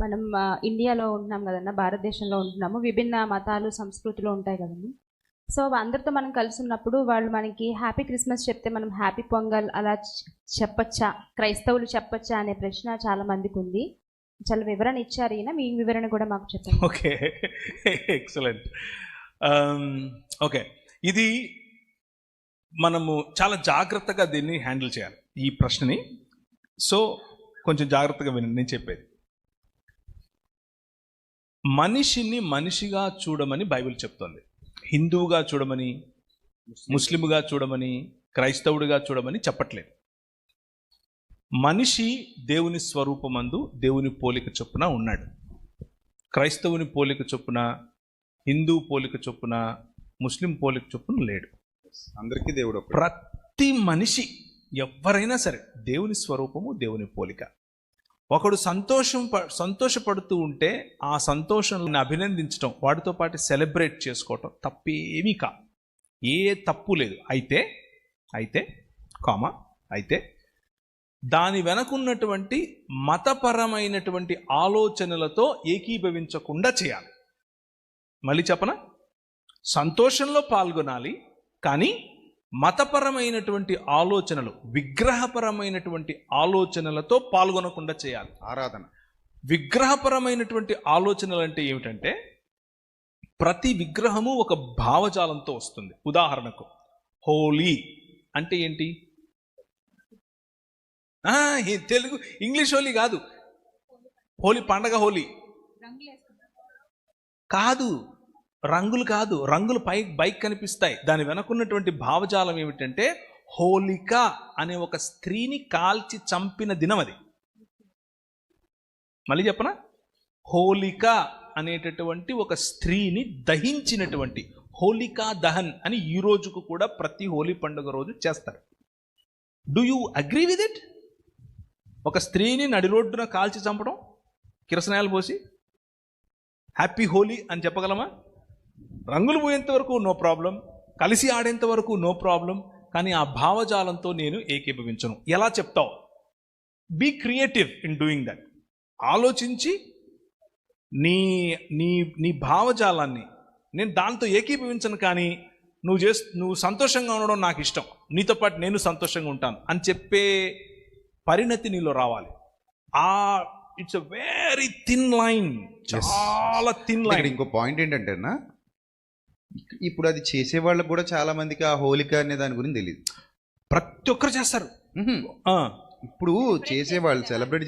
మనం ఇండియాలో ఉంటున్నాం కదన్నా, భారతదేశంలో ఉంటున్నాము. విభిన్న మతాలు, సంస్కృతులు ఉంటాయి కదండి. సో అందరితో మనం కలిసి ఉన్నప్పుడు వాళ్ళు మనకి హ్యాపీ క్రిస్మస్ చెప్తే మనం హ్యాపీ పొంగల్ అలా చెప్పచ్చా, క్రైస్తవులు చెప్పచ్చా అనే ప్రశ్న చాలా మందికి ఉంది. చాలా వివరణ ఇచ్చారు ఈయన, మీ వివరణ కూడా మాకు చెప్పండి. Okay, excellent. ఓకే, ఇది మనము చాలా జాగ్రత్తగా దీన్ని హ్యాండిల్ చేయాలి, ఈ ప్రశ్నని. సో కొంచెం జాగ్రత్తగా వినండి నేను చెప్పేది. మనిషిని మనిషిగా చూడమని బైబిల్ చెప్తోంది. హిందువుగా చూడమని, ముస్లింగా చూడమని, క్రైస్తవుడిగా చూడమని చెప్పట్లేదు. మనిషి దేవుని స్వరూపమందు దేవుని పోలిక చొప్పున ఉన్నాడు. క్రైస్తవుని పోలిక చొప్పున, హిందూ పోలిక చొప్పున, ముస్లిం పోలిక చొప్పున లేడు. అందరికీ దేవుడు. ప్రతి మనిషి ఎవరైనా సరే దేవుని స్వరూపము, దేవుని పోలిక. ఒకడు సంతోషపడుతూ ఉంటే ఆ సంతోషాన్ని అభినందించడం, వాడితో పాటు సెలబ్రేట్ చేసుకోవటం తప్పేమీ కా, ఏ తప్పు లేదు. అయితే దాని వెనకున్నటువంటి మతపరమైనటువంటి ఆలోచనలతో ఏకీభవించకుండా చేయాలి. మళ్ళీ చెప్పనా, సంతోషంలో పాల్గొనాలి, కానీ మతపరమైనటువంటి ఆలోచనలు, విగ్రహపరమైనటువంటి ఆలోచనలతో పాల్గొనకుండా చేయాలి. ఆరాధన. విగ్రహపరమైనటువంటి ఆలోచనలు అంటే ఏమిటంటే, ప్రతి విగ్రహము ఒక భావజాలంతో వస్తుంది. ఉదాహరణకు హోలీ అంటే ఏంటి? తెలుగు ఇంగ్లీష్ హోలీ కాదు, హోలీ పండగ. హోలీ కాదు, రంగులు కాదు, రంగులు బైక్ కనిపిస్తాయి. దాని వెనకున్నటువంటి భావజాలం ఏమిటంటే, హోలిక అనే ఒక స్త్రీని కాల్చి చంపిన దినం అది. మళ్ళీ చెప్పనా, హోలిక అనేటటువంటి ఒక స్త్రీని దహించినటువంటి హోలికా దహన్ అని ఈ రోజుకు కూడా ప్రతి హోలీ పండుగ రోజు చేస్తారు. Do you agree with it? ఒక స్త్రీని నడి రోడ్డున కాల్చి చంపడం, కిరసనాయలు పోసి హ్యాపీ హోలీ అని చెప్పగలమా? రంగులు పోయేంత వరకు నో ప్రాబ్లం, కలిసి ఆడేంత వరకు నో ప్రాబ్లం, కానీ ఆ భావజాలంతో నేను ఏకీభవించను. ఎలా చెప్తావు? Be creative in doing that. ఆలోచించి నీ నీ నీ భావజాలాన్ని, నేను దాంతో ఏకీభవించను, కానీ నువ్వు సంతోషంగా ఉండడం నాకు ఇష్టం, నీతో పాటు నేను సంతోషంగా ఉంటాను అని చెప్పే పరిణతి నీలో రావాలి. It's a very thin line, చాలా థిన్ లైన్. ఇంకో పాయింట్ ఏంటంటే, ఇప్పుడు అది చేసే వాళ్ళకు కూడా చాలా మందికి ఆ హోలిక అనే దాని గురించి తెలియదు. ప్రతి ఒక్కరు చేస్తారు. ఇప్పుడు చేసే వాళ్ళు సెలబ్రేట్